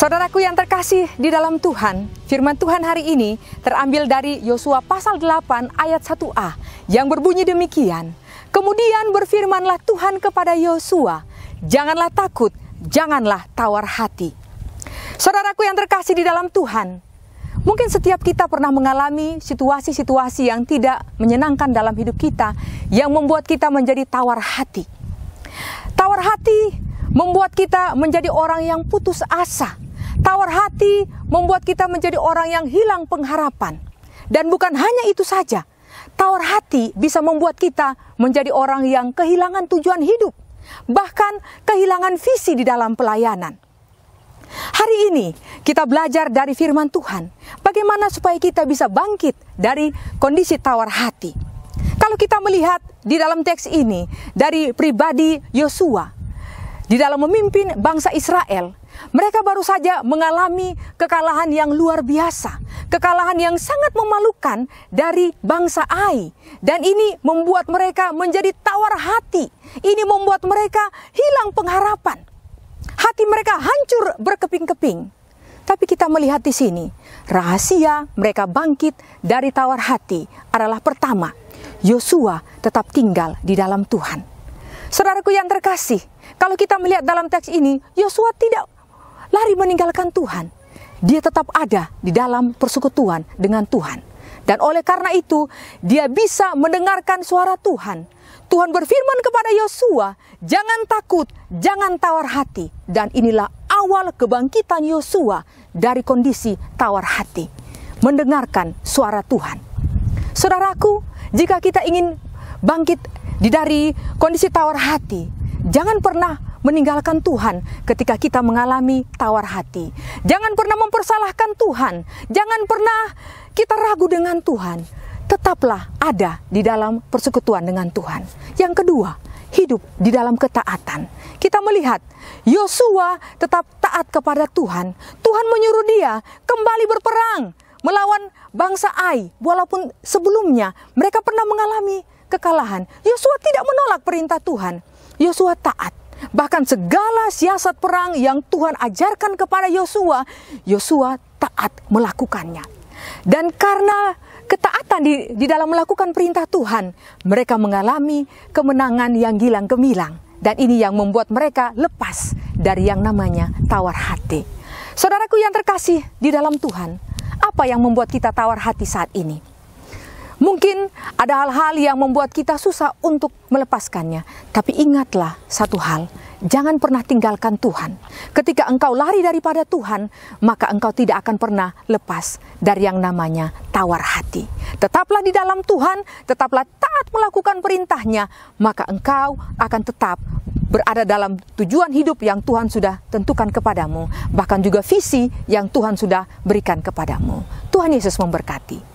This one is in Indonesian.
Saudaraku yang terkasih di dalam Tuhan, firman Tuhan hari ini terambil dari Yosua pasal 8 ayat 1a yang berbunyi demikian. Kemudian berfirmanlah Tuhan kepada Yosua, janganlah takut, janganlah tawar hati. Saudaraku yang terkasih di dalam Tuhan, mungkin setiap kita pernah mengalami situasi-situasi yang tidak menyenangkan dalam hidup kita, yang membuat kita menjadi tawar hati. Tawar hati membuat kita menjadi orang yang putus asa. Tawar hati membuat kita menjadi orang yang hilang pengharapan. Dan bukan hanya itu saja, tawar hati bisa membuat kita menjadi orang yang kehilangan tujuan hidup, bahkan kehilangan visi di dalam pelayanan. Hari ini kita belajar dari firman Tuhan, bagaimana supaya kita bisa bangkit dari kondisi tawar hati. Kalau kita melihat di dalam teks ini dari pribadi Yosua, di dalam memimpin bangsa Israel, mereka baru saja mengalami kekalahan yang luar biasa, kekalahan yang sangat memalukan dari bangsa Ai. Dan ini membuat mereka menjadi tawar hati. Ini membuat mereka hilang pengharapan. Hati mereka hancur berkeping-keping. Tapi kita melihat di sini, rahasia mereka bangkit dari tawar hati adalah pertama, Yosua tetap tinggal di dalam Tuhan. Saudaraku yang terkasih, kalau kita melihat dalam teks ini, Yosua tidak lari meninggalkan Tuhan. Dia tetap ada di dalam persekutuan dengan Tuhan. Dan oleh karena itu, dia bisa mendengarkan suara Tuhan. Tuhan berfirman kepada Yosua, jangan takut, jangan tawar hati. Dan inilah awal kebangkitan Yosua dari kondisi tawar hati. Mendengarkan suara Tuhan. Saudaraku, jika kita ingin bangkit dari kondisi tawar hati, jangan pernah meninggalkan Tuhan ketika kita mengalami tawar hati. Jangan pernah mempersalahkan Tuhan. Jangan pernah kita ragu dengan Tuhan. Tetaplah ada di dalam persekutuan dengan Tuhan. Yang kedua, hidup di dalam ketaatan. Kita melihat Yosua tetap taat kepada Tuhan. Tuhan menyuruh dia kembali berperang melawan bangsa Ai. Walaupun sebelumnya mereka pernah mengalami kekalahan, Yosua tidak menolak perintah Tuhan. Yosua taat. Bahkan segala siasat perang yang Tuhan ajarkan kepada Yosua, Yosua taat melakukannya. Dan karena ketaatan di dalam melakukan perintah Tuhan, mereka mengalami kemenangan yang gilang gemilang. Dan ini yang membuat mereka lepas dari yang namanya tawar hati. Saudaraku yang terkasih di dalam Tuhan, apa yang membuat kita tawar hati saat ini? Mungkin ada hal-hal yang membuat kita susah untuk melepaskannya. Tapi ingatlah satu hal, jangan pernah tinggalkan Tuhan. Ketika engkau lari daripada Tuhan, maka engkau tidak akan pernah lepas dari yang namanya tawar hati. Tetaplah di dalam Tuhan, tetaplah taat melakukan perintahnya, maka engkau akan tetap berada dalam tujuan hidup yang Tuhan sudah tentukan kepadamu. Bahkan juga visi yang Tuhan sudah berikan kepadamu. Tuhan Yesus memberkati.